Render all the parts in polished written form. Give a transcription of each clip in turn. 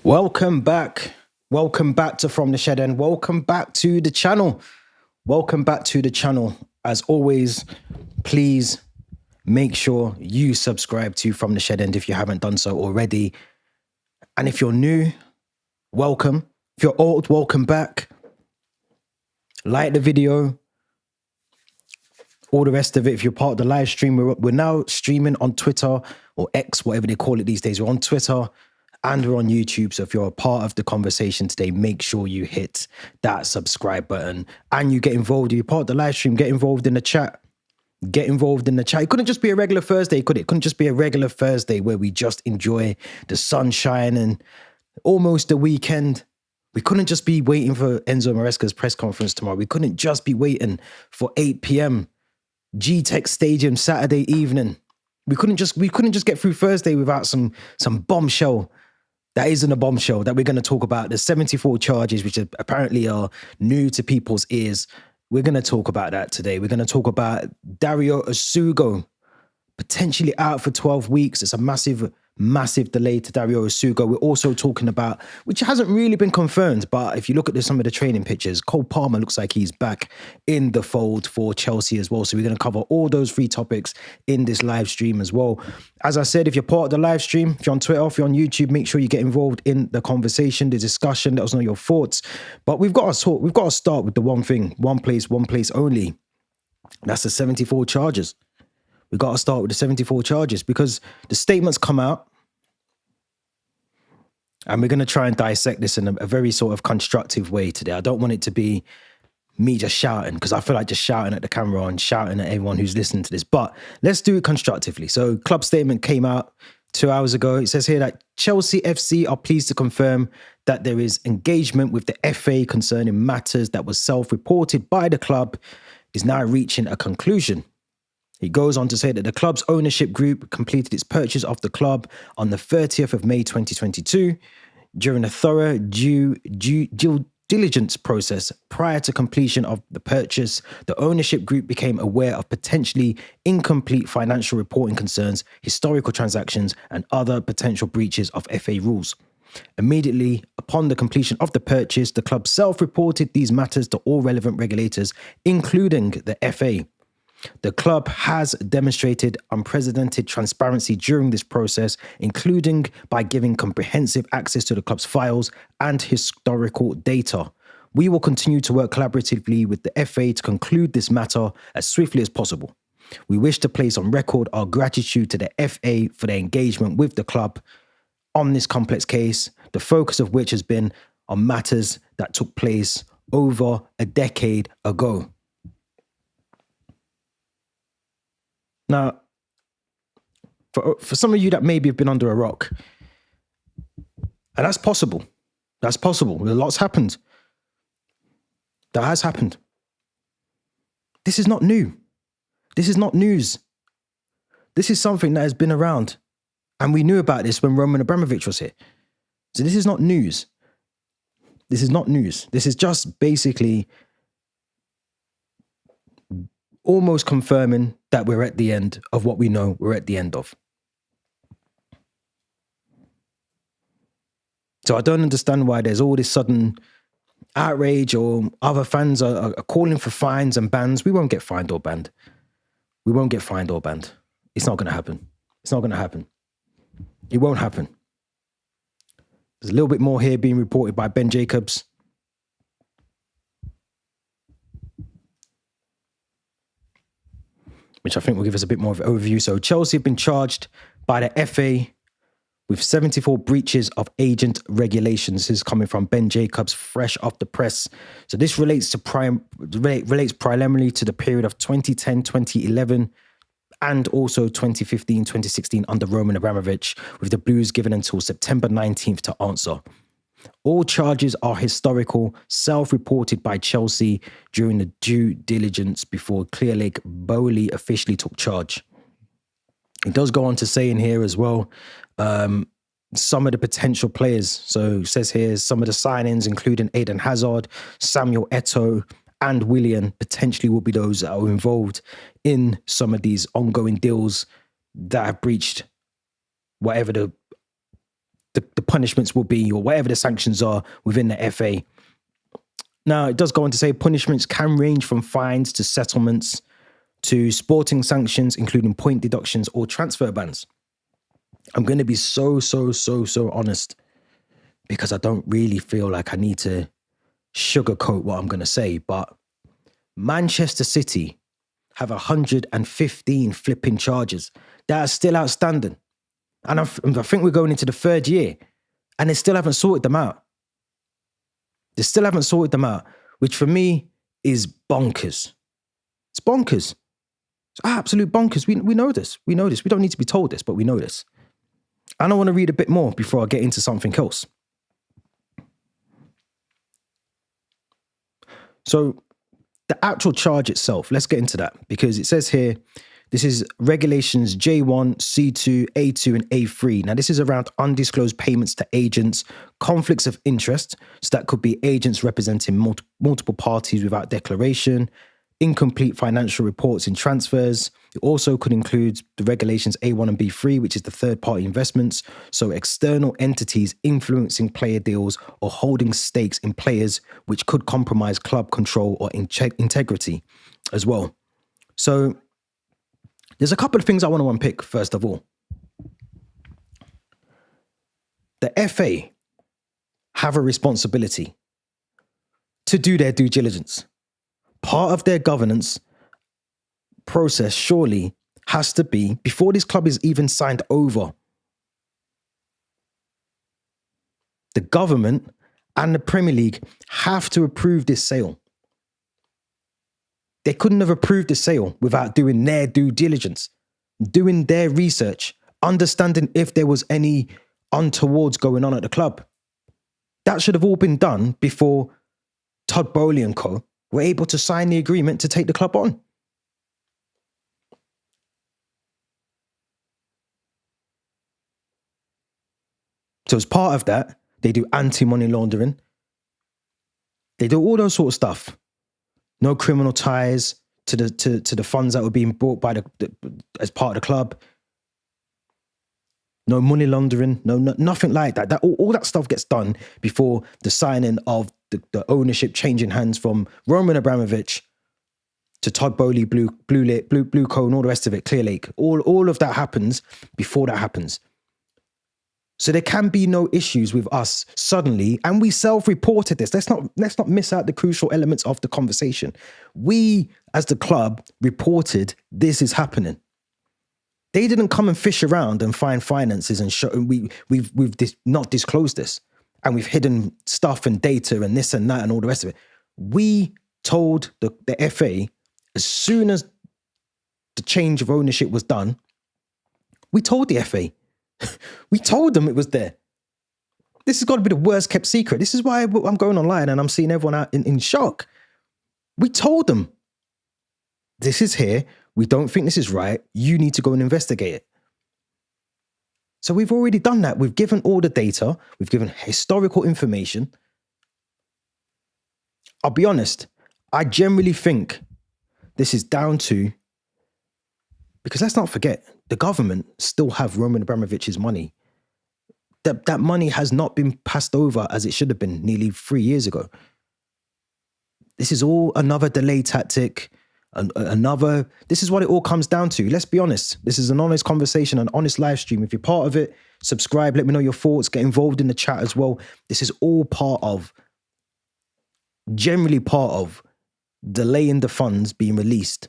Welcome back. Welcome back to From the Shed End. Welcome back to the channel. Welcome back to the channel. As always, please make sure you subscribe to From the Shed End if you haven't done so already. And if you're new, welcome. If you're old, welcome back. Like the video. All the rest of it. If you're part of the live stream, we're now streaming on Twitter or X, whatever they call it these days. We're on Twitter and we're on YouTube. So if you're a part of the conversation today, make sure you hit that subscribe button and you get involved. If you're part of the live stream, get involved in the chat. Get involved in the chat. It couldn't just be a regular Thursday, could it? It couldn't just be a regular Thursday where we just enjoy the sunshine and almost the weekend. We couldn't just be waiting for Enzo Maresca's press conference tomorrow. We couldn't just be waiting for 8 p.m. G-Tech Stadium Saturday evening. We couldn't just get through Thursday without some bombshell. That isn't a bombshell that we're going to talk about. The 74 charges, which apparently are new to people's ears. We're going to talk about that today. We're going to talk about Dario Essugo potentially out for 12 weeks. It's a massive delay to Dario Essugo. We're also talking about, which hasn't really been confirmed, but if you look at some of the training pictures, Cole Palmer looks like he's back in the fold for Chelsea as well. So we're going to cover all those three topics in this live stream as well. As I said, if you're part of the live stream, if you're on Twitter, if you're on YouTube, make sure you get involved in the conversation, the discussion. Let us know your thoughts. But we've got to start with the one thing, one place only. That's the 74 charges. We got to start with the 74 charges because the statements come out and we're going to try and dissect this in a very sort of constructive way today. I don't want it to be me just shouting because I feel like just shouting at the camera and shouting at everyone who's listening to this, but let's do it constructively. So club statement came out 2 hours ago. It says here that Chelsea FC are pleased to confirm that there is engagement with the FA concerning matters that was self-reported by the club is now reaching a conclusion. He goes on to say that the club's ownership group completed its purchase of the club on the 30th of May 2022. During a thorough due diligence process prior to completion of the purchase, the ownership group became aware of potentially incomplete financial reporting concerns, historical transactions, and other potential breaches of FA rules. Immediately upon the completion of the purchase, the club self-reported these matters to all relevant regulators, including the FA. The club has demonstrated unprecedented transparency during this process, including by giving comprehensive access to the club's files and historical data. We will continue to work collaboratively with the FA to conclude this matter as swiftly as possible. We wish to place on record our gratitude to the FA for their engagement with the club on this complex case, the focus of which has been on matters that took place over a decade ago. Now, for some of you that maybe have been under a rock, and that's possible. That's possible. A lot's happened. That has happened. This is not new. This is not news. This is something that has been around. And we knew about this when Roman Abramovich was here. So this is not news. This is not news. This is just basically almost confirming that we're at the end of what we know we're at the end of. So I don't understand why there's all this sudden outrage or other fans are calling for fines and bans. We won't get fined or banned. We won't get fined or banned. It's not going to happen. It's not going to happen. It won't happen. There's a little bit more here being reported by Ben Jacobs. Which I think will give us a bit more of an overview. So Chelsea have been charged by the FA with 74 breaches of agent regulations. This is coming from Ben Jacobs, fresh off the press. So this relates primarily to the period of 2010, 2011, and also 2015, 2016 under Roman Abramovich, with the Blues given until September 19th to answer. All charges are historical, self-reported by Chelsea during the due diligence before Clearlake Bowley officially took charge. It does go on to say in here as well, some of the potential players. So it says here, some of the signings, including Eden Hazard, Samuel Eto'o, and Willian, potentially will be those that are involved in some of these ongoing deals that have breached whatever the the punishments will be, or whatever the sanctions are within the FA. Now, it does go on to say punishments can range from fines to settlements to sporting sanctions, including point deductions or transfer bans. I'm going to be so honest, because I don't really feel like I need to sugarcoat what I'm going to say, but Manchester City have 115 flipping charges that are still outstanding. And I think we're going into the third year and they still haven't sorted them out. They still haven't sorted them out, which for me is bonkers. It's bonkers. It's absolute bonkers. We know this. We know this. We don't need to be told this, but we know this. And I want to read a bit more before I get into something else. So the actual charge itself, let's get into that, because it says here, this is regulations J1, C2, A2, and A3. Now, this is around undisclosed payments to agents, conflicts of interest. So that could be agents representing multiple parties without declaration, incomplete financial reports in transfers. It also could include the regulations A1 and B3, which is the third-party investments. So external entities influencing player deals or holding stakes in players, which could compromise club control or integrity as well. So there's a couple of things I want to unpick, first of all. The FA have a responsibility to do their due diligence. Part of their governance process surely has to be, before this club is even signed over, the government and the Premier League have to approve this sale. They couldn't have approved the sale without doing their due diligence, doing their research, understanding if there was any untowards going on at the club. That should have all been done before Todd Boehly and co. were able to sign the agreement to take the club on. So as part of that, they do anti-money laundering. They do all those sort of stuff. No criminal ties to the funds that were being brought by as part of the club. No money laundering. Nothing like that. All that stuff gets done before the signing of the ownership changing hands from Roman Abramovich to Todd Boehly, Blue Co, and all the rest of it, Clear Lake. All of that happens before that happens. So there can be no issues with us suddenly, and we self-reported this. Let's not miss out the crucial elements of the conversation. We, as the club, reported this is happening. They didn't come and fish around and find finances and show. We've not disclosed this, and we've hidden stuff and data and this and that and all the rest of it. We told the FA as soon as the change of ownership was done. We told the FA. We told them it was there. This has got to be the worst kept secret. This is why I'm going online and I'm seeing everyone out in shock. We told them, this is here. We don't think this is right. You need to go and investigate it. So we've already done that. We've given all the data. We've given historical information. I'll be honest. I generally think this is down to, because let's not forget, the government still have Roman Abramovich's money. That money has not been passed over as it should have been nearly 3 years ago. This is all another delay tactic. This is what it all comes down to. Let's be honest. This is an honest conversation, an honest live stream. If you're part of it, subscribe, let me know your thoughts, get involved in the chat as well. This is all generally part of delaying the funds being released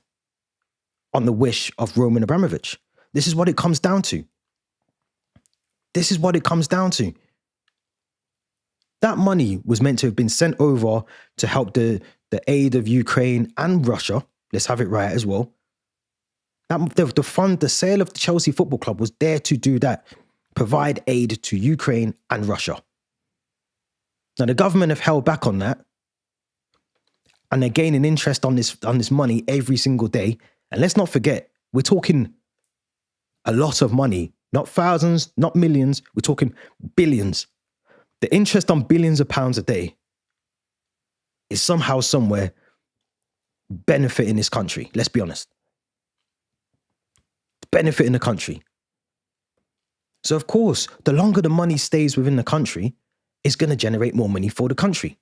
on the wish of Roman Abramovich. This is what it comes down to. This is what it comes down to. That money was meant to have been sent over to help the aid of Ukraine and Russia. Let's have it right as well. The sale of the Chelsea Football Club was there to do that. Provide aid to Ukraine and Russia. Now, the government have held back on that. And they're gaining interest on this money every single day. And let's not forget, we're talking a lot of money, not thousands, not millions. We're talking billions. The interest on billions of pounds a day is somehow, somewhere benefiting this country. Let's be honest. Benefiting the country. So of course, the longer the money stays within the country, it's going to generate more money for the country.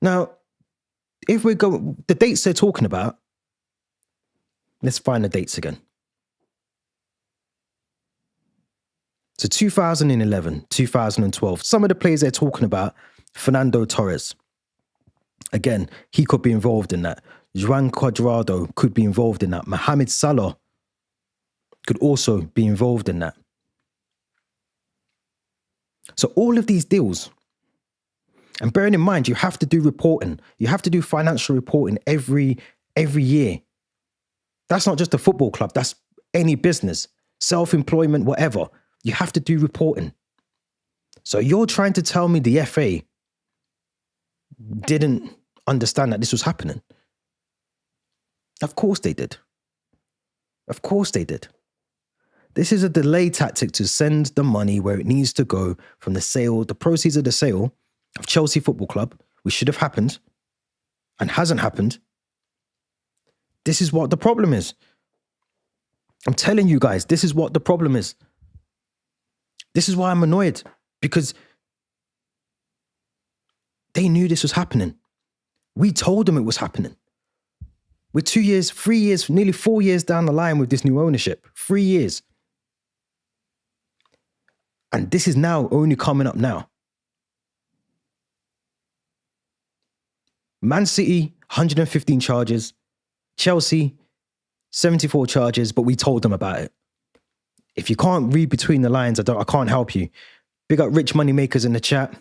Now, if we go, the dates they're talking about, let's find the dates again. So 2011, 2012, some of the players they're talking about, Fernando Torres. Again, he could be involved in that. Juan Cuadrado could be involved in that. Mohamed Salah could also be involved in that. So all of these deals, and bearing in mind, you have to do reporting. You have to do financial reporting every year. That's not just a football club. That's any business, self-employment, whatever. You have to do reporting. So you're trying to tell me the FA didn't understand that this was happening? Of course they did. Of course they did. This is a delay tactic to send the money where it needs to go from the sale, the proceeds of the sale of Chelsea Football Club, which should have happened and hasn't happened. This is what the problem is. I'm telling you guys, this is what the problem is. This is why I'm annoyed, because they knew this was happening. We told them it was happening. We're 2 years, 3 years, nearly 4 years down the line with this new ownership. 3 years. And this is now only coming up now. Man City, 115 charges. Chelsea, 74 charges, but we told them about it. If you can't read between the lines, I can't help you. Big up rich money makers in the chat.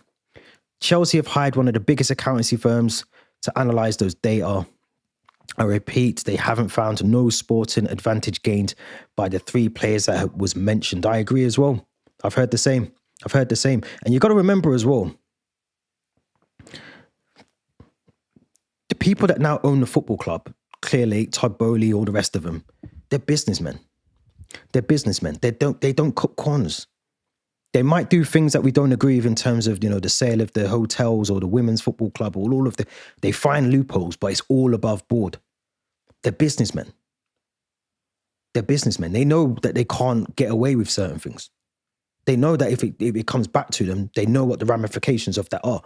Chelsea have hired one of the biggest accountancy firms to analyze those data. I repeat, they haven't found no sporting advantage gained by the 3 players that was mentioned. I agree as well. I've heard the same. And you got to remember as well, the people that now own the football club, Clear Lake, Todd Bowley, all the rest of them, they're businessmen. They don't cut corners. They might do things that we don't agree with in terms of, the sale of the hotels or the women's football club or all of they find loopholes, but it's all above board. They're businessmen. They know that they can't get away with certain things. They know that if it comes back to them, they know what the ramifications of that are.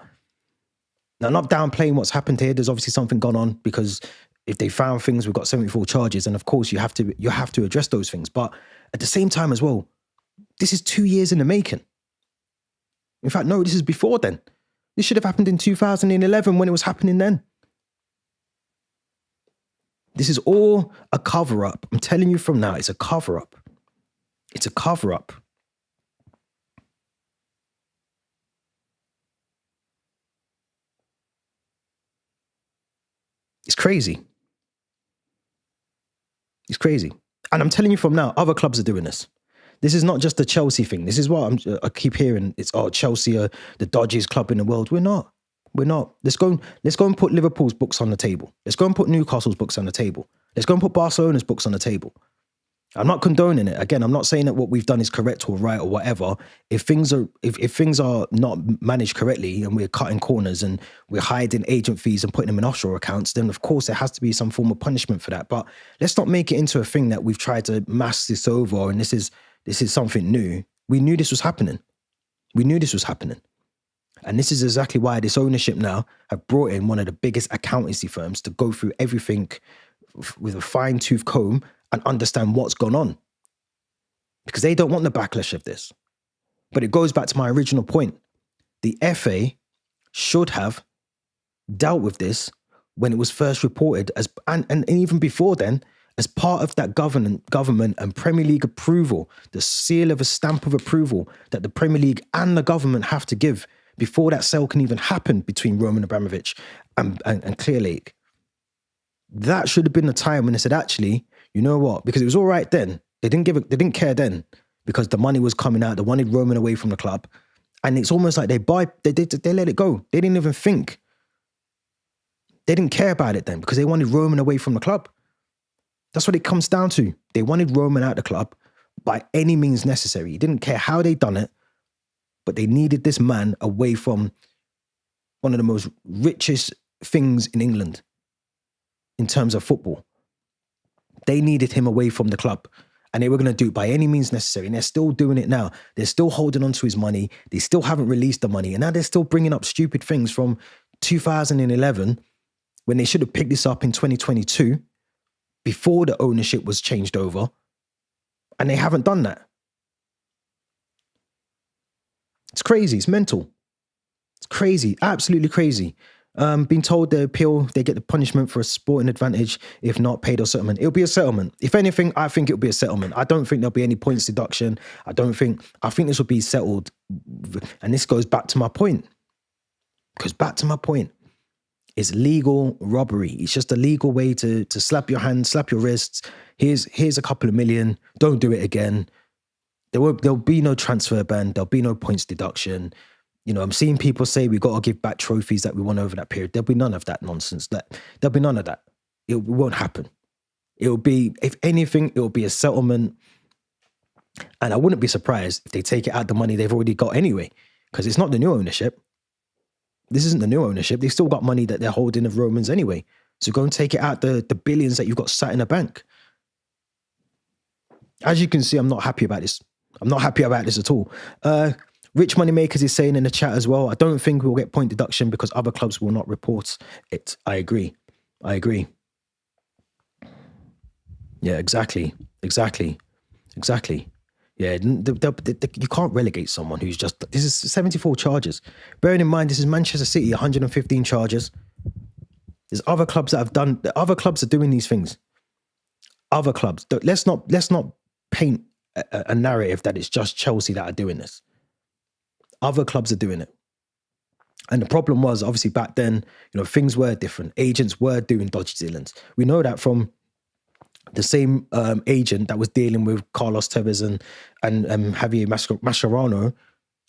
Now, I'm not downplaying what's happened here. There's obviously something gone on, because if they found things, we've got 74 charges, and of course you have to address those things. But at the same time as well, this is 2 years in the making. In fact, no, this is before then. This should have happened in 2011 when it was happening then. This is all a cover-up. I'm telling you from now, it's a cover-up. It's a cover-up. It's crazy. It's crazy. And I'm telling you from now, other clubs are doing this. This is not just a Chelsea thing. This is what I keep hearing. It's, Chelsea are the dodgiest club in the world. We're not. Let's go and put Liverpool's books on the table. Let's go and put Newcastle's books on the table. Let's go and put Barcelona's books on the table. I'm not condoning it. Again, I'm not saying that what we've done is correct or right or whatever. If things are not managed correctly and we're cutting corners and we're hiding agent fees and putting them in offshore accounts, then of course there has to be some form of punishment for that. But let's not make it into a thing that we've tried to mask this over and this is something new. We knew this was happening. And this is exactly why this ownership now have brought in one of the biggest accountancy firms to go through everything with a fine-tooth comb and understand what's gone on. Because they don't want the backlash of this. But it goes back to my original point. The FA should have dealt with this when it was first reported, and even before then, as part of that government and Premier League approval, the seal of a stamp of approval that the Premier League and the government have to give before that sale can even happen between Roman Abramovich and Clear Lake. That should have been the time when they said, actually, you know what? Because it was all right then. They didn't care then because the money was coming out. They wanted Roman away from the club. And it's almost like they let it go. They didn't even think. They didn't care about it then because they wanted Roman away from the club. That's what it comes down to. They wanted Roman out of the club by any means necessary. He didn't care how they done it, but they needed this man away from one of the most richest things in England in terms of football. They needed him away from the club. And they were going to do it by any means necessary. And they're still doing it now. They're still holding on to his money. They still haven't released the money. And now they're still bringing up stupid things from 2011 when they should have picked this up in 2022 before the ownership was changed over. And they haven't done that. It's crazy. It's mental. It's crazy. Absolutely crazy. Being told they appeal, they get the punishment for a sporting advantage. If not, paid or settlement. It'll be a settlement. If anything, I think it'll be a settlement. I don't think there'll be any points deduction. I think this will be settled. And this goes back to my point. It's legal robbery. It's just a legal way to slap your hand, slap your wrists. Here's a couple of million. Don't do it again. There'll be no transfer ban. There'll be no points deduction. You know, I'm seeing people say we've got to give back trophies that we won over that period. There'll be none of that nonsense. There'll be none of that. It won't happen. It'll be, if anything, it'll be a settlement. And I wouldn't be surprised if they take it out the money they've already got anyway, because it's not the new ownership. This isn't the new ownership. They've still got money that they're holding of Romans anyway. So go and take it out the billions that you've got sat in a bank. As you can see, I'm not happy about this. I'm not happy about this at all. Rich Money Makers is saying in the chat as well, I don't think we'll get point deduction because other clubs will not report it. I agree. Yeah, exactly. Yeah, you can't relegate someone who's just, this is 74 charges. Bearing in mind, this is Manchester City, 115 charges. There's other clubs that have done, other clubs are doing these things. Other clubs. Let's not paint a narrative that it's just Chelsea that are doing this. Other clubs are doing it. And the problem was, obviously back then, you know, things were different. Agents were doing dodgy dealings. We know that from the same agent that was dealing with Carlos Tevez and Javier Mascherano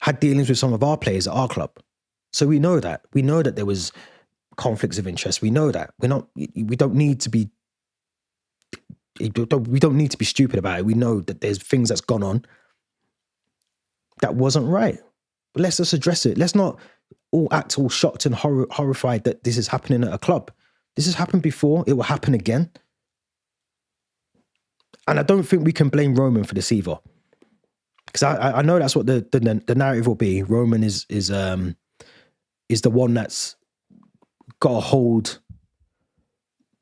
had dealings with some of our players at our club. So we know that. We know that there was conflicts of interest. We know that. We don't need to be stupid about it. We know that there's things that's gone on that wasn't right. But let's just address it. Let's not all act all shocked and horrified that this is happening at a club. This has happened before. It will happen again. And I don't think we can blame Roman for this either. Because I know that's what the narrative will be. Roman is the one that's got to hold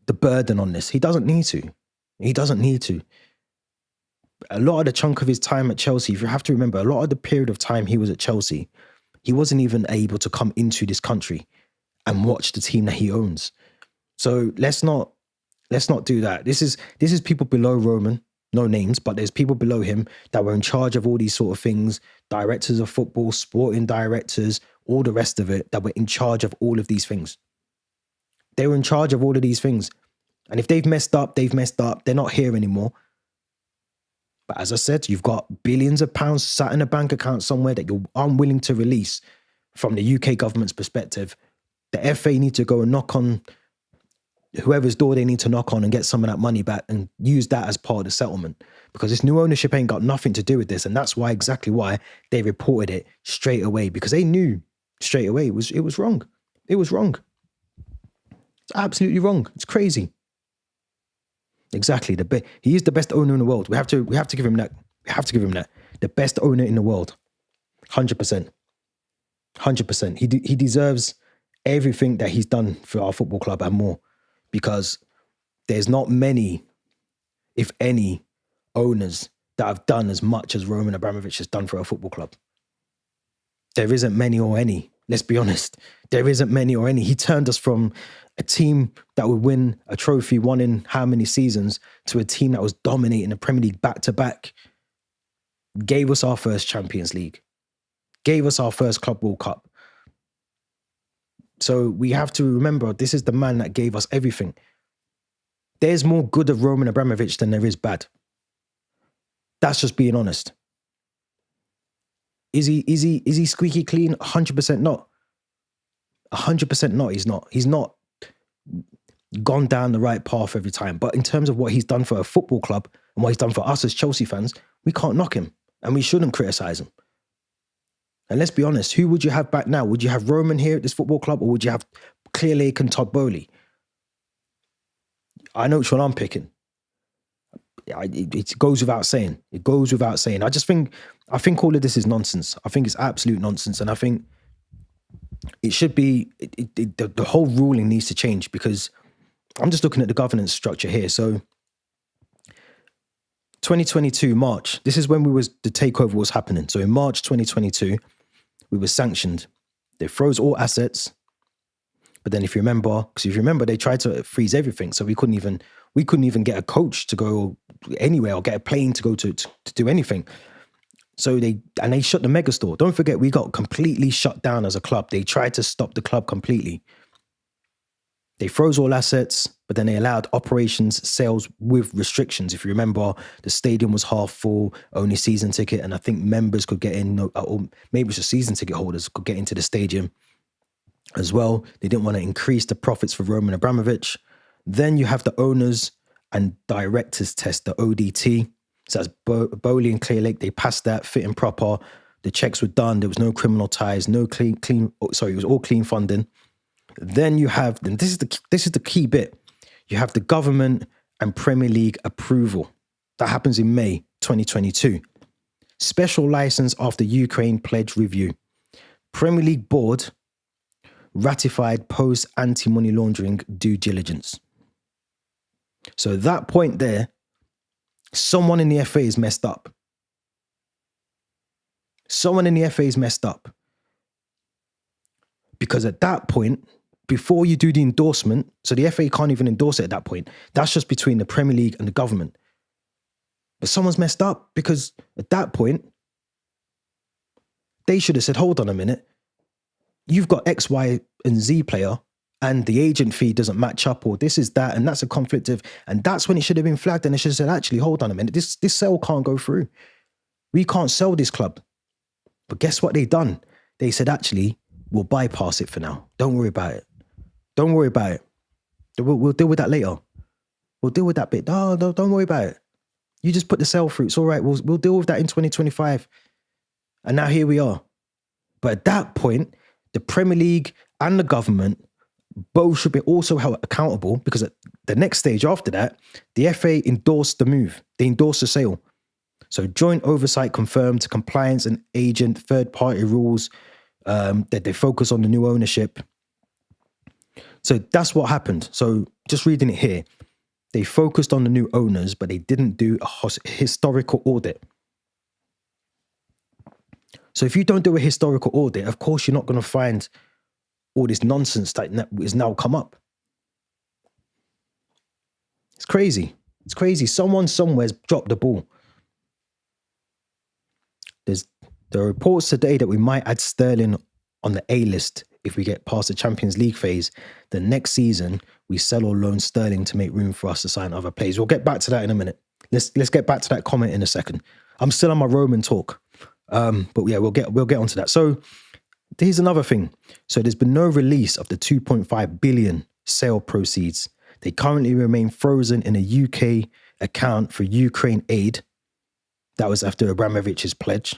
the burden on this. He doesn't need to. A lot of the chunk of his time at Chelsea, if you have to remember, a lot of the period of time he was at Chelsea, he wasn't even able to come into this country and watch the team that he owns. So let's not do that. This is people below Roman, no names, but there's people below him that were in charge of all these sort of things, directors of football, sporting directors, all the rest of it, that were in charge of all of these things. They were in charge of all of these things. And if they've messed up, they're not here anymore. But as I said, you've got billions of pounds sat in a bank account somewhere that you're unwilling to release from the UK government's perspective. The FA need to go and knock on whoever's door they need to knock on and get some of that money back and use that as part of the settlement. Because this new ownership ain't got nothing to do with this. And that's exactly why they reported it straight away. Because they knew straight away it was wrong. It was wrong. It's absolutely wrong. It's crazy. Exactly. He is the best owner in the world. We have to give him that. We have to give him that. The best owner in the world. 100%. 100%. He deserves everything that he's done for our football club and more, because there's not many, if any, owners that have done as much as Roman Abramovich has done for a football club. There isn't many or any. Let's be honest. There isn't many or any. He turned us from a team that would win a trophy, one in how many seasons, to a team that was dominating the Premier League back to back. Gave us our first Champions League. Gave us our first Club World Cup. So we have to remember, this is the man that gave us everything. There's more good of Roman Abramovich than there is bad. That's just being honest. Is he squeaky clean? 100% not. 100% not. He's not gone down the right path every time. But in terms of what he's done for a football club and what he's done for us as Chelsea fans, we can't knock him and we shouldn't criticize him. And let's be honest, who would you have back now? Would you have Roman here at this football club, or would you have Clear Lake and Todd Bowley? I know which one I'm picking. it goes without saying. It goes without saying. I think all of this is nonsense. I think it's absolute nonsense. And I think it should be, the whole ruling needs to change, because I'm just looking at the governance structure here. So 2022, March, this is when the takeover was happening. So in March 2022, we were sanctioned. They froze all assets. But then if you remember, they tried to freeze everything. So we couldn't even get a coach to go anywhere or get a plane to go to do anything. So they shut the mega store. Don't forget, we got completely shut down as a club. They tried to stop the club completely. They froze all assets, but then they allowed operations, sales with restrictions. If you remember, the stadium was half full, only season ticket, and I think members could get in, or maybe it was just season ticket holders could get into the stadium as well. They didn't want to increase the profits for Roman Abramovich. Then you have the owners and directors test, the ODT. So that's Bowley and Clear Lake. They passed that, fit and proper. The checks were done. There was no criminal ties, no it was all clean funding. Then you have, and this is the key bit. You have the government and Premier League approval. That happens in May 2022. Special license after Ukraine pledge review. Premier League board ratified post anti-money laundering due diligence. So at that point there, someone in the FA is messed up. Someone in the FA is messed up. Because at that point, before you do the endorsement, so the FA can't even endorse it at that point. That's just between the Premier League and the government. But someone's messed up, because at that point, they should have said, hold on a minute. You've got X, Y, and Z player, and the agent fee doesn't match up, or this is that, and that's a conflict of, and that's when it should have been flagged, and it should have said, actually, hold on a minute, this sale can't go through. We can't sell this club. But guess what they done? They said, actually, we'll bypass it for now. Don't worry about it. Don't worry about it. We'll deal with that later. We'll deal with that bit. No, don't worry about it. You just put the sale through. It's all right. We'll deal with that in 2025. And now here we are. But at that point, the Premier League and the government both should be also held accountable, because at the next stage after that, the FA endorsed the move. They endorsed the sale. So joint oversight confirmed compliance and agent third-party rules, that they focus on the new ownership. So that's what happened. So just reading it here, they focused on the new owners, but they didn't do a historical audit. So if you don't do a historical audit, of course, you're not going to find all this nonsense that is now come up. It's crazy. It's crazy. Someone somewhere's dropped the ball. There are reports today that we might add Sterling on the A list if we get past the Champions League phase. The next season, we sell or loan Sterling to make room for us to sign other players. We'll get back to that in a minute. Let's get back to that comment in a second. I'm still on my Roman talk. But yeah, we'll get onto that. So here's another thing. So there's been no release of the 2.5 billion sale proceeds. They currently remain frozen in a UK account for Ukraine aid. That was after Abramovich's pledge.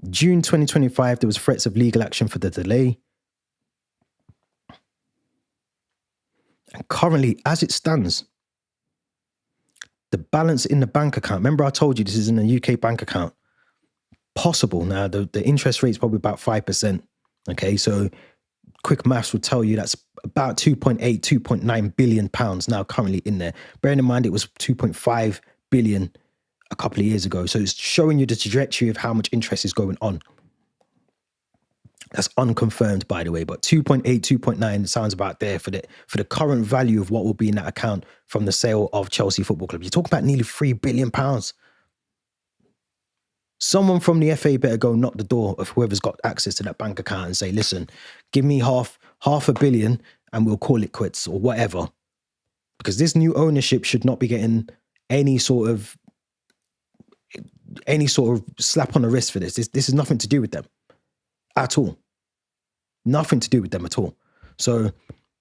June 2025, there was threats of legal action for the delay. And currently, as it stands, the balance in the bank account, remember I told you this is in a UK bank account, possible now, the interest rate is probably about 5%. Okay, so quick maths will tell you that's about 2.9 billion pounds now currently in there. Bearing in mind it was 2.5 billion a couple of years ago. So it's showing you the trajectory of how much interest is going on. That's unconfirmed, by the way, but 2.8, 2.9 sounds about there for the current value of what will be in that account from the sale of Chelsea Football Club. You're talking about nearly £3 billion. Someone from the FA better go knock the door of whoever's got access to that bank account and say, listen, give me half a billion and we'll call it quits or whatever. Because this new ownership should not be getting any sort of slap on the wrist for this. This has nothing to do with them at all. Nothing to do with them at all. So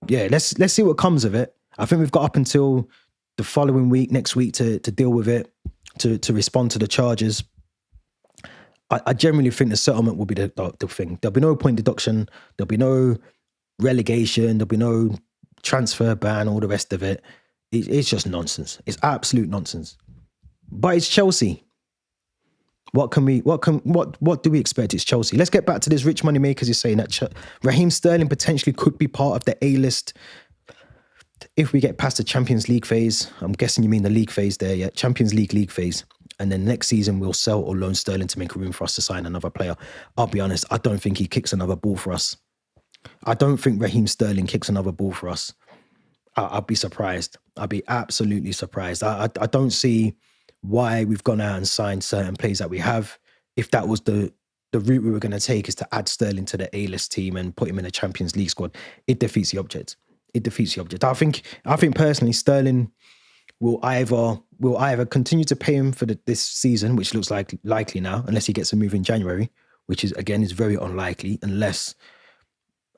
yeah, let's see what comes of it. I think we've got up until the following week, next week, to deal with it, to respond to the charges. I generally think the settlement will be the thing. There'll be no point deduction. There'll be no relegation. There'll be no transfer ban, all the rest of it. It's just nonsense. It's absolute nonsense. But it's Chelsea. What do we expect? It's Chelsea. Let's get back to this rich money makers. You're saying that Raheem Sterling potentially could be part of the A-list if we get past the Champions League phase. I'm guessing you mean the league phase there, yeah? Champions League phase. And then next season we'll sell or loan Sterling to make room for us to sign another player. I'll be honest, I don't think he kicks another ball for us. I don't think Raheem Sterling kicks another ball for us. I'll be surprised. I'll be absolutely surprised. I don't see why we've gone out and signed certain players that we have. If that was the route we were going to take, is to add Sterling to the A-list team and put him in a Champions League squad, it defeats the object. It defeats the object. I think personally, Sterling will either continue to pay him for this season, which looks like likely now, unless he gets a move in January, which is very unlikely, unless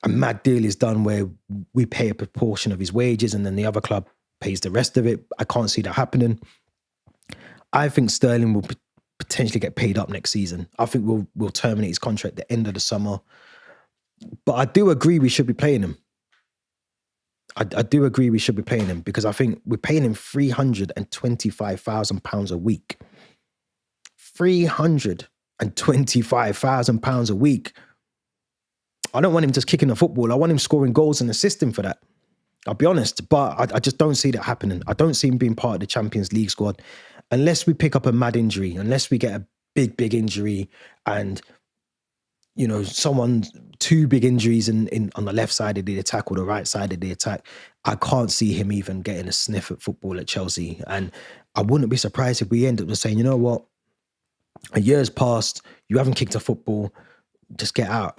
a mad deal is done where we pay a proportion of his wages and then the other club pays the rest of it. I can't see that happening. I think Sterling will potentially get paid up next season. I think we'll terminate his contract at the end of the summer. But I do agree we should be playing him. I do agree we should be playing him because I think we're paying him £325,000 a week. £325,000 a week. I don't want him just kicking the football. I want him scoring goals and assisting for that. I'll be honest, but I just don't see that happening. I don't see him being part of the Champions League squad unless we pick up a mad injury, unless we get a big injury and, you know, two big injuries in on the left side of the attack or the right side of the attack. I can't see him even getting a sniff at football at Chelsea. And I wouldn't be surprised if we end up just saying, you know what, a year's passed, you haven't kicked a football, just get out.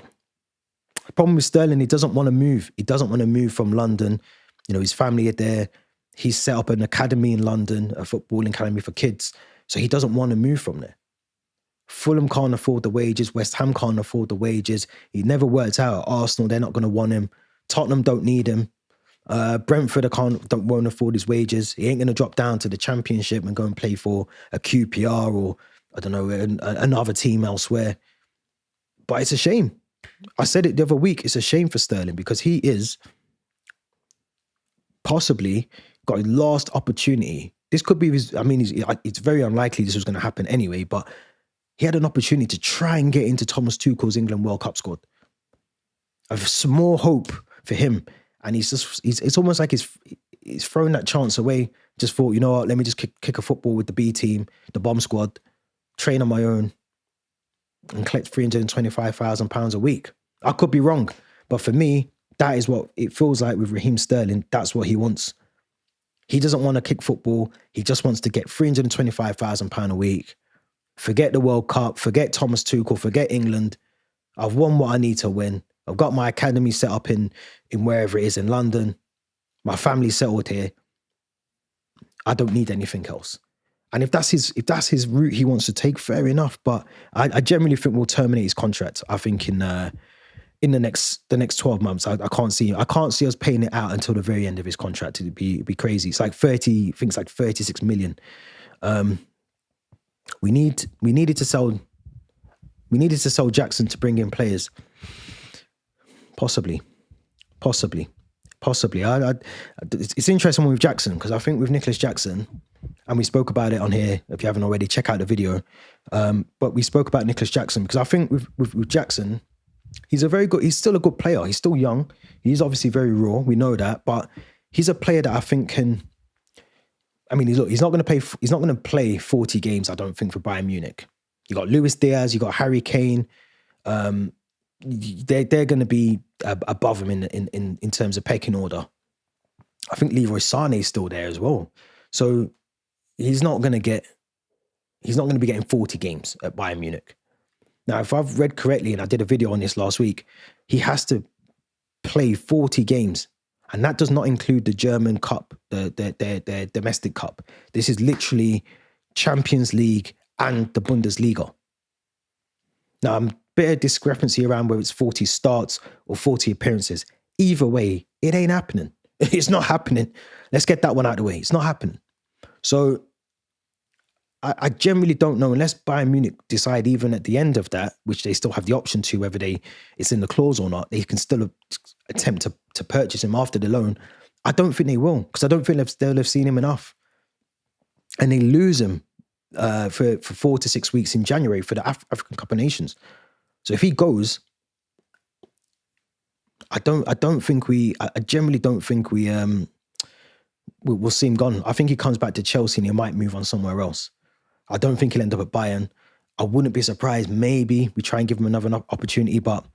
The problem with Sterling, he doesn't want to move. He doesn't want to move from London. You know, his family are there. He's set up an academy in London, a footballing academy for kids. So he doesn't want to move from there. Fulham can't afford the wages. West Ham can't afford the wages. He never worked out at Arsenal. They're not going to want him. Tottenham don't need him. Brentford won't afford his wages. He ain't going to drop down to the Championship and go and play for a QPR or, I don't know, another team elsewhere. But it's a shame. I said it the other week. It's a shame for Sterling because he is possibly got his last opportunity. This could be his, it's very unlikely this was going to happen anyway, but he had an opportunity to try and get into Thomas Tuchel's England World Cup squad. I've small hope for him. And it's almost like he's thrown that chance away. Just thought, you know what, let me just kick a football with the B team, the bomb squad, train on my own and collect £325,000 a week. I could be wrong, but for me, that is what it feels like with Raheem Sterling. That's what he wants. He doesn't want to kick football. He just wants to get £325,000 a week. Forget the World Cup, forget Thomas Tuchel, forget England. I've won what I need to win. I've got my academy set up in wherever it is in London. My family's settled here. I don't need anything else. And if that's his route he wants to take, fair enough. But I generally think we'll terminate his contract. I think in the next 12 months. I can't see us paying it out until the very end of his contract. It'd be crazy. It's like 36 million. We needed to sell Jackson to bring in players. Possibly. It's interesting with Jackson because I think with Nicholas Jackson, and we spoke about it on here. If you haven't already, check out the video. But we spoke about Nicholas Jackson because I think with Jackson, he's still a good player. He's still young. He's obviously very raw. We know that, but he's a player that I think can. I mean, he's not going to play 40 games. I don't think for Bayern Munich. You got Luis Diaz. You got Harry Kane. They're going to be above him in terms of pecking order. I think Leroy Sané is still there as well. So he's not going to be getting 40 games at Bayern Munich. Now, if I've read correctly, and I did a video on this last week, he has to play 40 games. And that does not include the German Cup, their domestic cup. This is literally Champions League and the Bundesliga. Now, I'm a bit of discrepancy around whether it's 40 starts or 40 appearances. Either way, it ain't happening. It's not happening. Let's get that one out of the way. It's not happening. So I generally don't know, unless Bayern Munich decide even at the end of that, which they still have the option to, whether it's in the clause or not, they can still attempt to purchase him after the loan. I don't think they will, because I don't think they'll have seen him enough. And they lose him for 4 to 6 weeks in January for the African Cup of Nations. So if he goes, I generally don't think we'll see him gone. I think he comes back to Chelsea and he might move on somewhere else. I don't think he'll end up at Bayern. I wouldn't be surprised. Maybe we try and give him another opportunity, but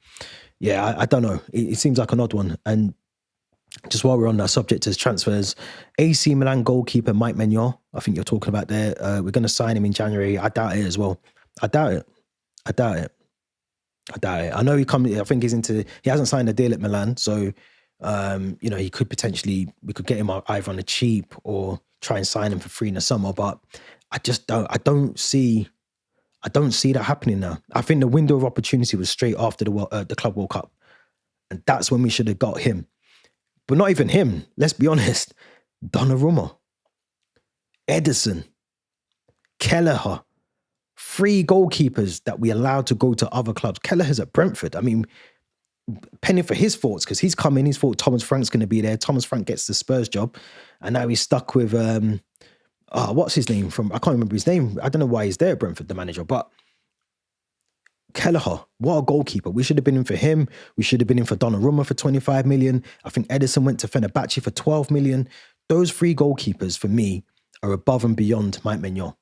yeah, I don't know. It seems like an odd one. And just while we're on that subject as transfers, AC Milan goalkeeper Mike Maignan, I think you're talking about there. We're going to sign him in January. I doubt it as well. I doubt it. I know I think he hasn't signed a deal at Milan. So, he could potentially, we could get him either on the cheap or try and sign him for free in the summer. But I don't see that happening now. I think the window of opportunity was straight after the Club World Cup. And that's when we should have got him. But not even him. Let's be honest. Donnarumma, Ederson, Kelleher, 3 goalkeepers that we allowed to go to other clubs. Kelleher's at Brentford. I mean, penny for his thoughts, because he's come in, he's thought Thomas Frank's going to be there. Thomas Frank gets the Spurs job. And now he's stuck with, what's his name? I can't remember his name. I don't know why he's there at Brentford, the manager. But Kelleher, what a goalkeeper. We should have been in for him. We should have been in for Donnarumma for 25 million. I think Ederson went to Fenerbahce for 12 million. Those 3 goalkeepers, for me, are above and beyond Mike Maignan.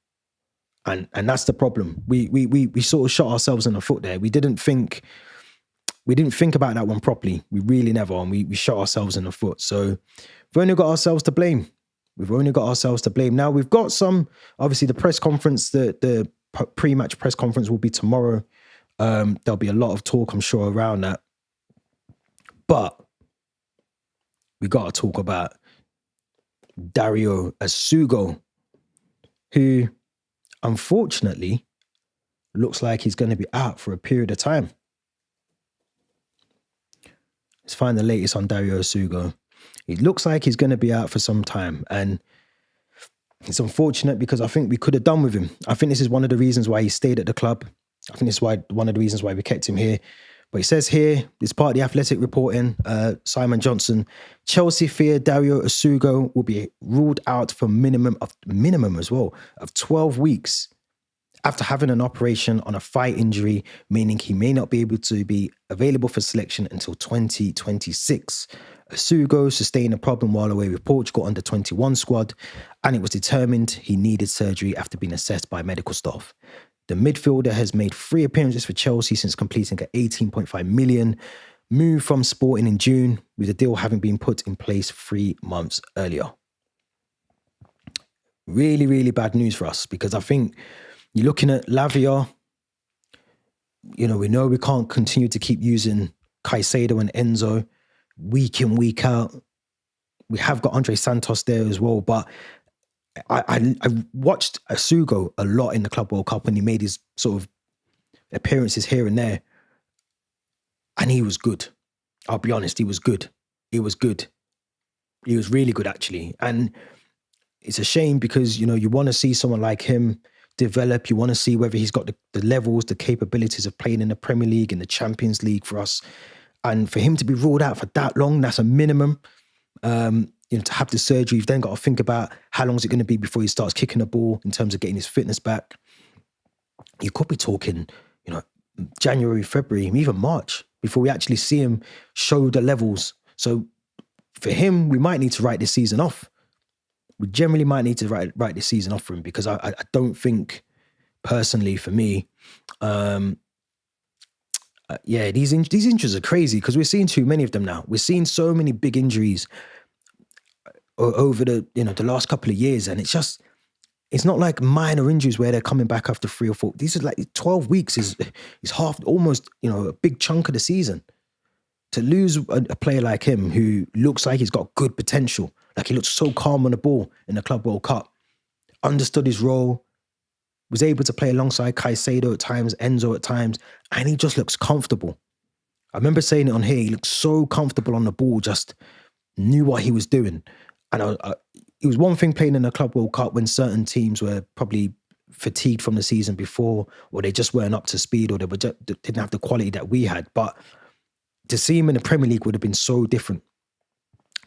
And that's the problem. We sort of shot ourselves in the foot there. We didn't think about that one properly. We really never. And we shot ourselves in the foot. So we've only got ourselves to blame. Now we've got obviously the press conference, the pre-match press conference will be tomorrow. There'll be a lot of talk, I'm sure, around that. But we got to talk about Dario Essugo, who unfortunately looks like he's going to be out for a period of time. Let's find the latest on Dario Essugo. It looks like he's going to be out for some time. And it's unfortunate because I think we could have done with him. I think this is one of the reasons why he stayed at the club. I think this is one of the reasons why we kept him here. But it says here, it's part of the Athletic reporting, Simon Johnson, Chelsea fear Dario Essugo will be ruled out for minimum as well, of 12 weeks after having an operation on a thigh injury, meaning he may not be able to be available for selection until 2026. Essugo sustained a problem while away with Portugal under 21 squad, and it was determined he needed surgery after being assessed by medical staff. The midfielder has made 3 appearances for Chelsea since completing an 18.5 million move from Sporting in June, with the deal having been put in place 3 months earlier. Really, really bad news for us, because I think you're looking at Lavia. We know we can't continue to keep using Caicedo and Enzo week in, week out. We have got Andre Santos there as well, but I watched Essugo a lot in the Club World Cup when he made his sort of appearances here and there. And he was good. I'll be honest, he was good. He was really good, actually. And it's a shame because, you want to see someone like him develop. You want to see whether he's got the levels, the capabilities of playing in the Premier League, in the Champions League for us. And for him to be ruled out for that long, that's a minimum. To have the surgery, you've then got to think about how long is it going to be before he starts kicking the ball in terms of getting his fitness back. You could be talking, January, February, even March before we actually see him show the levels. So for him, we might need to write this season off. We generally might need to write this season off for him, because I don't think, personally, for me, these injuries are crazy because we're seeing too many of them now. We're seeing so many big injuries over the last couple of years, and it's not like minor injuries where they're coming back after 3 or 4. These are like 12 weeks is half, almost, a big chunk of the season. To lose a player like him who looks like he's got good potential, like he looks so calm on the ball in the Club World Cup, understood his role, was able to play alongside Caicedo at times, Enzo at times, and he just looks comfortable. I remember saying it on here, he looked so comfortable on the ball, just knew what he was doing. And it was one thing playing in the Club World Cup when certain teams were probably fatigued from the season before, or they just weren't up to speed, or they didn't have the quality that we had. But to see him in the Premier League would have been so different.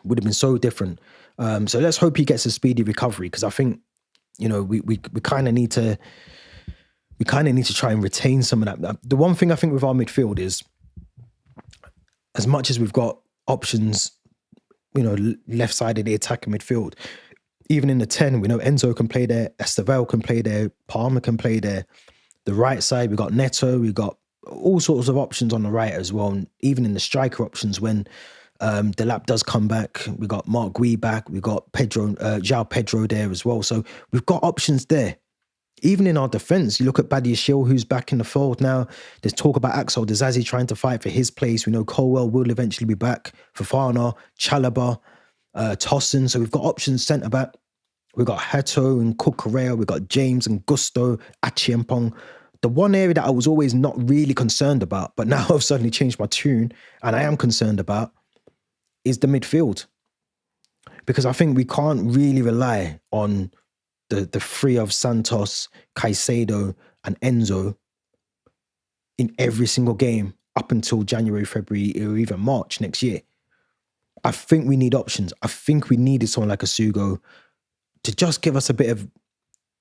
Would have been so different. So let's hope he gets a speedy recovery, because I think, we kind of need to try and retain some of that. The one thing I think with our midfield is, as much as we've got options, left side of the attacking midfield, even in the 10, we know Enzo can play there, Estevao can play there, Palmer can play there. The right side, we got Neto, we got all sorts of options on the right as well. And even in the striker options, when Delap does come back, we got Mark Gui back, we got João Pedro there as well. So we've got options there. Even in our defence, you look at Badiashile, who's back in the fold now. There's talk about Axel Disasi trying to fight for his place. We know Colwell will eventually be back. Fofana, Chalobah, Tosin. So we've got options centre back. We've got Hato and Cucurella. We've got James and Gusto, Achiampong. The one area that I was always not really concerned about, but now I've suddenly changed my tune and I am concerned about, is the midfield. Because I think we can't really rely on the three of Santos, Caicedo and Enzo in every single game up until January, February, or even March next year. I think we need options. I think we needed someone like Essugo to just give us a bit of,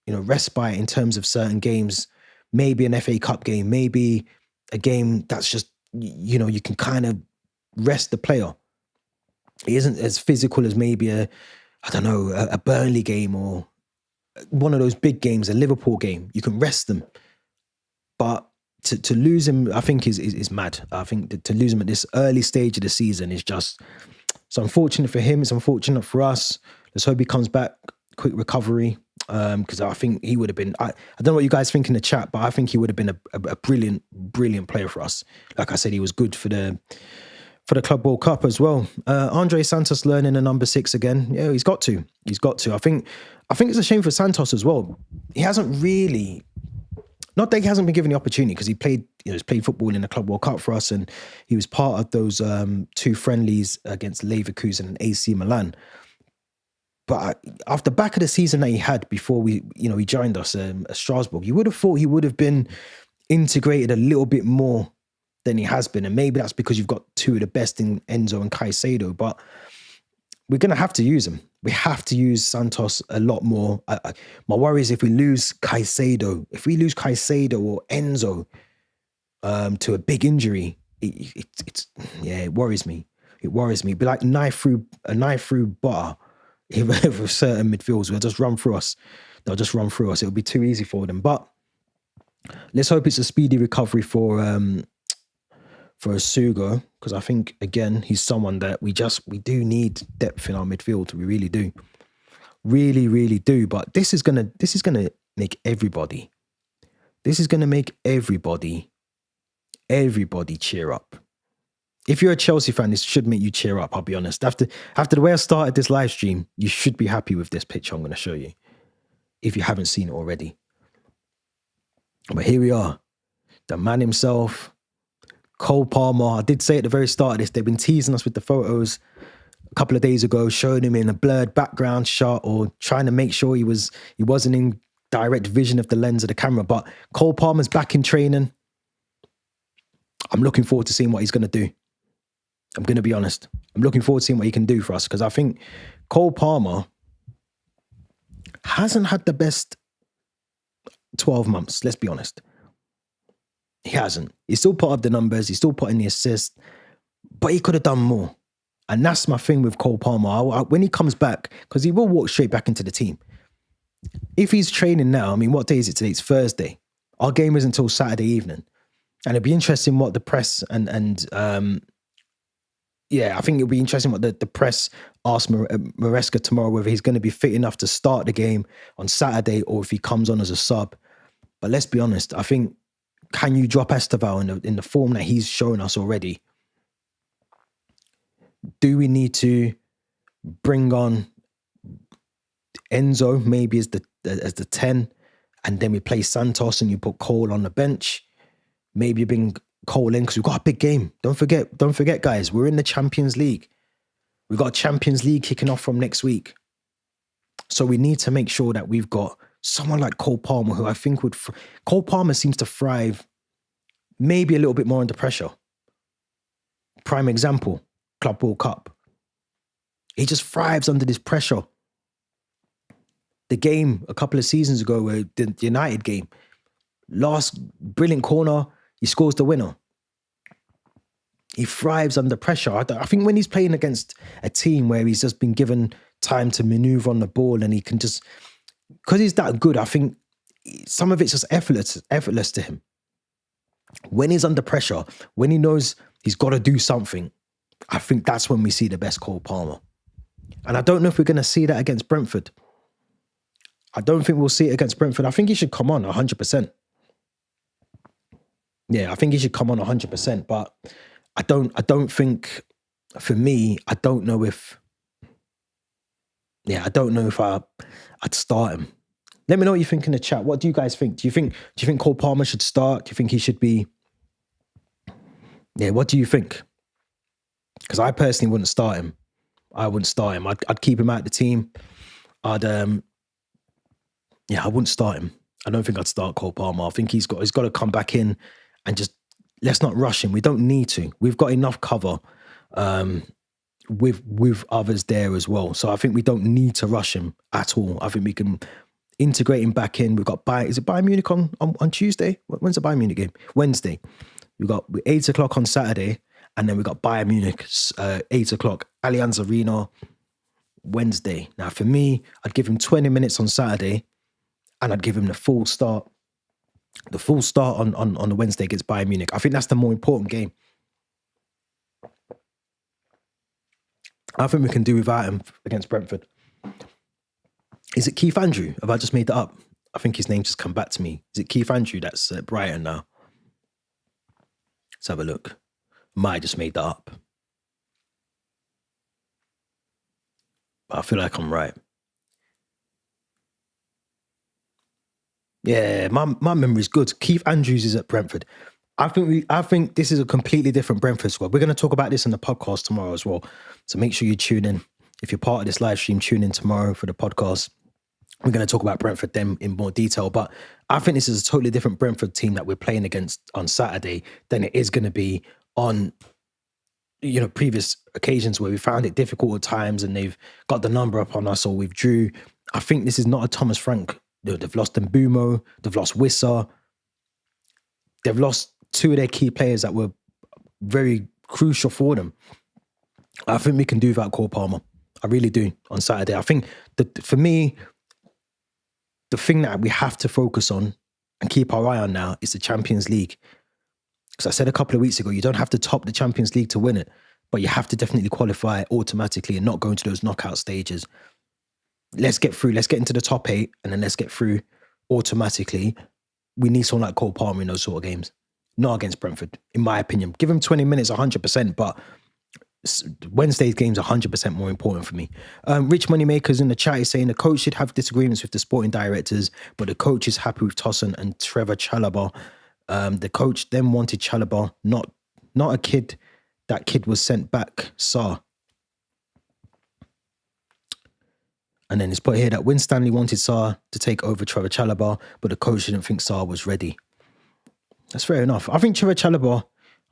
respite in terms of certain games, maybe an FA Cup game, maybe a game that's just, you can kind of rest the player. It isn't as physical as maybe a Burnley game or one of those big games, a Liverpool game. You can rest them. But to lose him, I think is mad. I think to lose him at this early stage of the season is just, it's unfortunate for him. It's unfortunate for us. Let's hope he comes back, quick recovery. Because I think he would have been, I don't know what you guys think in the chat, but I think he would have been a brilliant, brilliant player for us. Like I said, he was good for the Club World Cup as well. Andre Santos learning a number 6 again. Yeah, he's got to. I think it's a shame for Santos as well. He hasn't really, not that he hasn't been given the opportunity, because he played, he's played football in the Club World Cup for us, and he was part of those 2 friendlies against Leverkusen and AC Milan. But after the back of the season that he had before he joined us at Strasbourg, you would have thought he would have been integrated a little bit more than he has been. And maybe that's because you've got 2 of the best in Enzo and Caicedo, but we're going to have to use him. We have to use Santos a lot more. My worry is if we lose Caicedo or Enzo to a big injury, it worries me. It worries me. Be like a knife through butter. If certain midfields will just run through us. They'll just run through us. It'll be too easy for them. But let's hope it's a speedy recovery for Essugo, because I think, again, he's someone that we do need depth in our midfield. We really do. Really, really do. But this is gonna make everybody. This is gonna make everybody cheer up. If you're a Chelsea fan, this should make you cheer up, I'll be honest. After the way I started this live stream, you should be happy with this picture I'm going to show you, if you haven't seen it already. But here we are. The man himself, Cole Palmer. I did say at the very start of this, they've been teasing us with the photos a couple of days ago, showing him in a blurred background shot or trying to make sure he wasn't in direct vision of the lens of the camera. But Cole Palmer's back in training. I'm looking forward to seeing what he's going to do. I'm going to be honest. I'm looking forward to seeing what he can do for us, because I think Cole Palmer hasn't had the best 12 months, let's be honest. He hasn't. He's still put up the numbers. He's still put in the assists, but he could have done more. And that's my thing with Cole Palmer. When he comes back, because he will walk straight back into the team. If he's training now, what day is it today? It's Thursday. Our game isn't until Saturday evening. And it'd be interesting what the press I think it'll be interesting what the press asks Maresca tomorrow, whether he's going to be fit enough to start the game on Saturday or if he comes on as a sub. But let's be honest, I think, can you drop Estevao in the form that he's shown us already? Do we need to bring on Enzo maybe as the 10, and then we play Santos and you put Cole on the bench? Maybe you bring Cole in because we've got a big game. Don't forget, guys, we're in the Champions League. We've got a Champions League kicking off from next week. So we need to make sure that we've got someone like Cole Palmer, who I think Cole Palmer seems to thrive maybe a little bit more under pressure. Prime example, Club World Cup. He just thrives under this pressure. The game a couple of seasons ago, where the United game, last brilliant corner, he scores the winner. He thrives under pressure. I think when he's playing against a team where he's just been given time to maneuver on the ball and he can just, because he's that good, I think some of it's just effortless to him. When he's under pressure, when he knows he's got to do something, I think that's when we see the best Cole Palmer. And I don't know if we're going to see that against Brentford. I don't think we'll see it against Brentford. I think he should come on 100%. Yeah, I think he should come on 100%. But I don't think, for me, I don't know if I'd start him. Let me know what you think in the chat. What do you guys think? Do you think Cole Palmer should start? Do you think he should be? Yeah, what do you think? Because I personally wouldn't start him. I wouldn't start him. I'd keep him out of the team. I wouldn't start him. I don't think I'd start Cole Palmer. I think he's got to come back in and just, let's not rush him. We don't need to. We've got enough cover with others there as well. So I think we don't need to rush him at all. I think we can integrate him back in. We've got is it Bayern Munich on Tuesday? When's the Bayern Munich game? Wednesday. We've got 8 o'clock on Saturday, and then we've got Bayern Munich 8 o'clock, Allianz Arena, Wednesday. Now for me, I'd give him 20 minutes on Saturday, and I'd give him the full start. The full start on the Wednesday against Bayern Munich. I think that's the more important game. I think we can do without him against Brentford. Is it Keith Andrew? Have I just made that up? I think his name just come back to me. Is it Keith Andrew that's at Brighton now? Let's have a look. Might have just made that up. But I feel like I'm right. Yeah, my memory's good. Keith Andrews is at Brentford. I think this is a completely different Brentford squad. We're going to talk about this in the podcast tomorrow as well. So make sure you tune in. If you're part of this live stream, tune in tomorrow for the podcast. We're going to talk about Brentford then in more detail. But I think this is a totally different Brentford team that we're playing against on Saturday than it is going to be on, previous occasions where we found it difficult at times and they've got the number up on us or we've drew. I think this is not a Thomas Frank. They've lost Mbumo, they've lost Wissa, they've lost 2 of their key players that were very crucial for them. I think we can do without Cole Palmer. I really do on Saturday. I think that for me, the thing that we have to focus on and keep our eye on now is the Champions League. Because I said a couple of weeks ago, you don't have to top the Champions League to win it, but you have to definitely qualify automatically and not go into those knockout stages. Let's get through. Let's get into the top 8 and then let's get through automatically. We need someone like Cole Palmer in those sort of games. Not against Brentford, in my opinion. Give him 20 minutes, 100%, but Wednesday's game's 100% more important for me. Rich Moneymakers in the chat is saying the coach should have disagreements with the sporting directors, but the coach is happy with Tosun and Trevor Chalobah. The coach then wanted Chalobah, not a kid. That kid was sent back, Sarr. And then it's put here that Winstanley wanted Sarr to take over Trevor Chalobah, but the coach didn't think Sarr was ready. That's fair enough. I think Trevor Chalobah,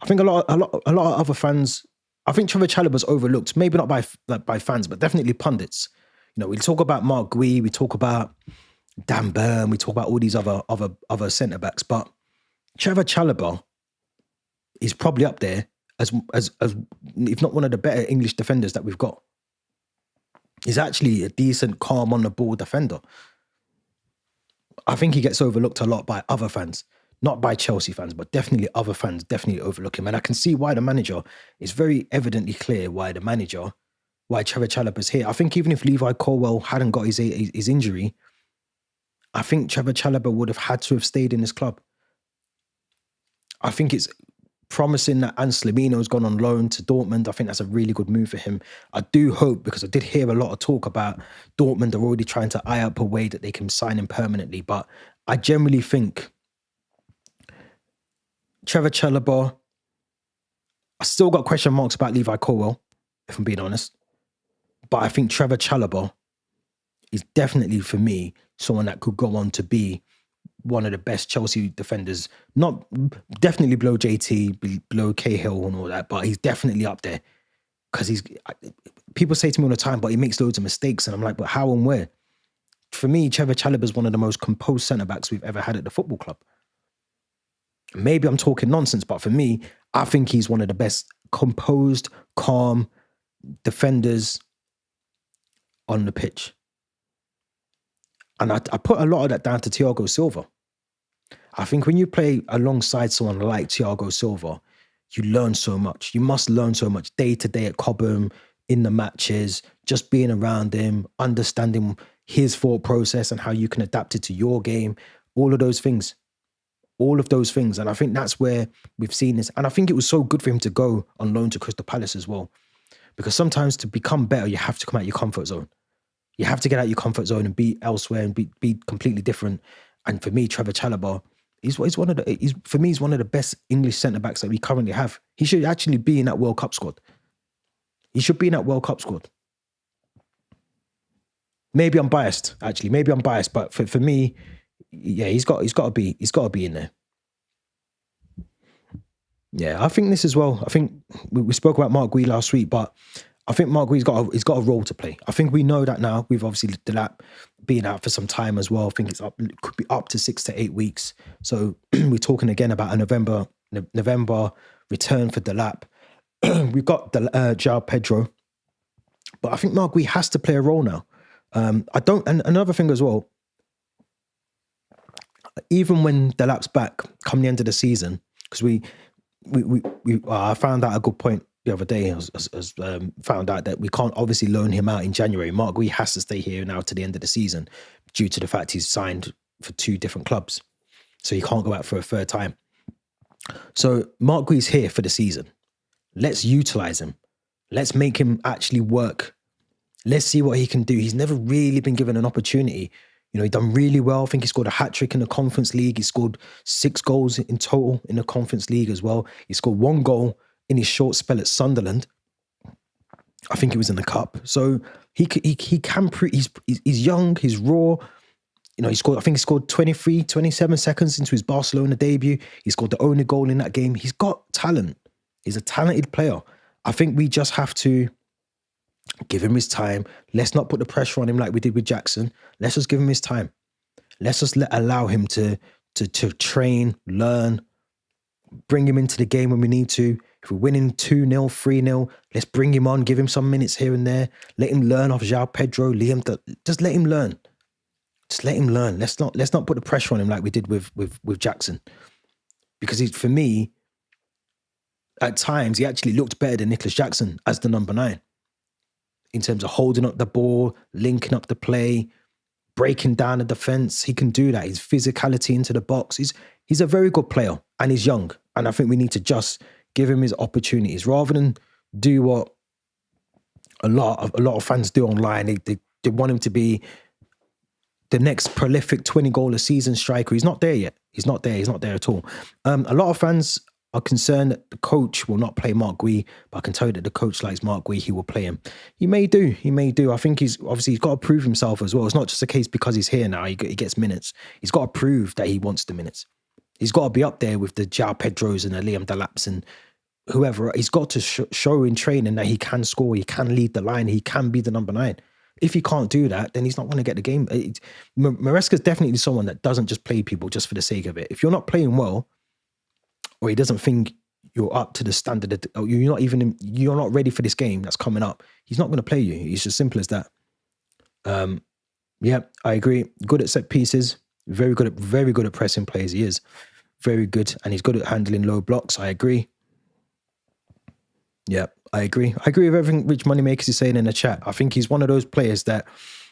I think a lot of other fans, I think Trevor Chalobah's overlooked, maybe not by fans, but definitely pundits. We talk about Mark Gui, we talk about Dan Burn, we talk about all these other centre-backs, but Trevor Chalobah is probably up there as if not one of the better English defenders that we've got. He's actually a decent, calm, on-the-ball defender. I think he gets overlooked a lot by other fans. Not by Chelsea fans, but definitely other fans definitely overlook him. And I can see why the manager, it's very evidently clear why Trevor Chalobah's here. I think even if Levi Colwill hadn't got his injury, I think Trevor Chalobah would have had to have stayed in this club. I think it's promising that Anslimino's gone on loan to Dortmund. I think that's a really good move for him. I do hope, because I did hear a lot of talk about Dortmund are already trying to eye up a way that they can sign him permanently. But I generally think Trevor Chalobah, I still got question marks about Levi Colwill, if I'm being honest. But I think Trevor Chalobah is definitely, for me, someone that could go on to be one of the best Chelsea defenders. Not definitely below JT, below Cahill and all that, but he's definitely up there. because people say to me all the time, but he makes loads of mistakes. And I'm like, but how and where? For me, Trevor Chalobah is one of the most composed centre-backs we've ever had at the football club. Maybe I'm talking nonsense, but for me, I think he's one of the best composed, calm defenders on the pitch. And I put a lot of that down to Thiago Silva. I think when you play alongside someone like Thiago Silva, you learn so much. You must learn so much day to day at Cobham, in the matches, just being around him, understanding his thought process and how you can adapt it to your game, all of those things. All of those things. And I think that's where we've seen this. And I think it was so good for him to go on loan to Crystal Palace as well. Because sometimes to become better, you have to come out of your comfort zone. You have to get out of your comfort zone and be elsewhere and be completely different. And for me, Trevor Chalobah, he's one of the best English centre-backs that we currently have. He should actually be in that World Cup squad. He should be in that World Cup squad. Maybe I'm biased, actually. Maybe I'm biased, but for me, yeah, he's got to be in there. Yeah, I think this as well. I think we spoke about Mark Gui last week, but I think Mark Gui's got a role to play. I think we know that now. We've obviously Delap been out for some time as well. I think it could be up to 6 to 8 weeks. So we're talking again about a November return for Delap. We've got João Pedro, but I think Mark Gui has to play a role now. And another thing as well, even when Delap's back come the end of the season, because I found out a good point the other day. I found out that we can't obviously loan him out in January. Mark Gui has to stay here now to the end of the season due to the fact he's signed for 2 different clubs. So he can't go out for a third time. So Mark Gui's here for the season. Let's utilize him. Let's make him actually work. Let's see what he can do. He's never really been given an opportunity. You know, he done really well. I think he scored a hat-trick in the Conference League. He scored 6 goals in total in the Conference League as well. He scored 1 goal in his short spell at Sunderland. I think it was in the Cup. So he can prove, he's young, he's raw. You know, I think he scored 27 seconds into his Barcelona debut. He scored the only goal in that game. He's got talent. He's a talented player. I think we just have to give him his time. Let's not put the pressure on him like we did with Jackson. Let's just give him his time. Let's just allow him to train, learn, bring him into the game when we need to. If we're winning 2-0, 3-0, let's bring him on, give him some minutes here and there. Let him learn off João Pedro, just let him learn. Just let him learn. Let's not put the pressure on him like we did with Jackson. Because for me, at times, he actually looked better than Nicholas Jackson as the number 9. In terms of holding up the ball, linking up the play, breaking down the defence. He can do that. His physicality into the box. He's a very good player and he's young. And I think we need to just give him his opportunities rather than do what a lot of fans do online. They want him to be the next prolific 20-goal a season striker. He's not there yet. He's not there at all. A lot of fans are concerned that the coach will not play Mark Gui, but I can tell you that the coach likes Mark Gui. He will play him. He may do. I think he's got to prove himself as well. It's not just a case because he's here now, he gets minutes. He's got to prove that he wants the minutes. He's got to be up there with the João Pedros and the Liam Delaps and whoever. He's got to show in training that he can score, he can lead the line, he can be the number 9. If he can't do that, then he's not going to get the game. Maresca's definitely someone that doesn't just play people just for the sake of it. If you're not playing well, or he doesn't think you're up to the standard, or you're not ready for this game that's coming up, he's not going to play you. It's as simple as that. Yeah, I agree. Good at set pieces. Very good at pressing players. He is very good, and he's good at handling low blocks. I agree. Yeah, I agree. I agree with everything Rich Moneymakers is saying in the chat. I think he's one of those players that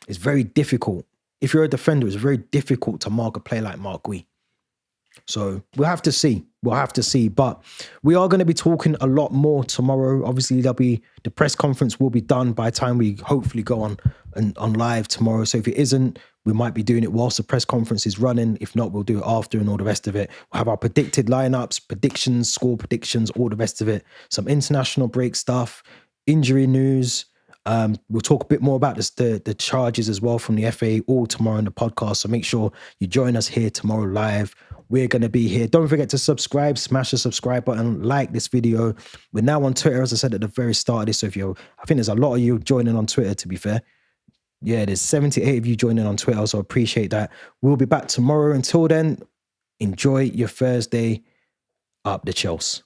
is very difficult. If you're a defender, it's very difficult to mark a player like Mark Gui. So we'll have to see. But we are going to be talking a lot more tomorrow. Obviously, the press conference will be done by the time we hopefully go on live tomorrow. So if it isn't, we might be doing it whilst the press conference is running. If not, we'll do it after and all the rest of it. We'll have our predicted lineups, predictions, score predictions, all the rest of it. Some international break stuff, injury news, We'll talk a bit more about this, the charges as well from the FA all tomorrow on the podcast. So make sure you join us here tomorrow live. We're going to be here. Don't forget to subscribe, smash the subscribe button, like this video. We're now on Twitter, as I said at the very start of this. So I think there's a lot of you joining on Twitter, to be fair. Yeah, there's 78 of you joining on Twitter, so appreciate that. We'll be back tomorrow. Until then, enjoy your Thursday. Up the Chelsea.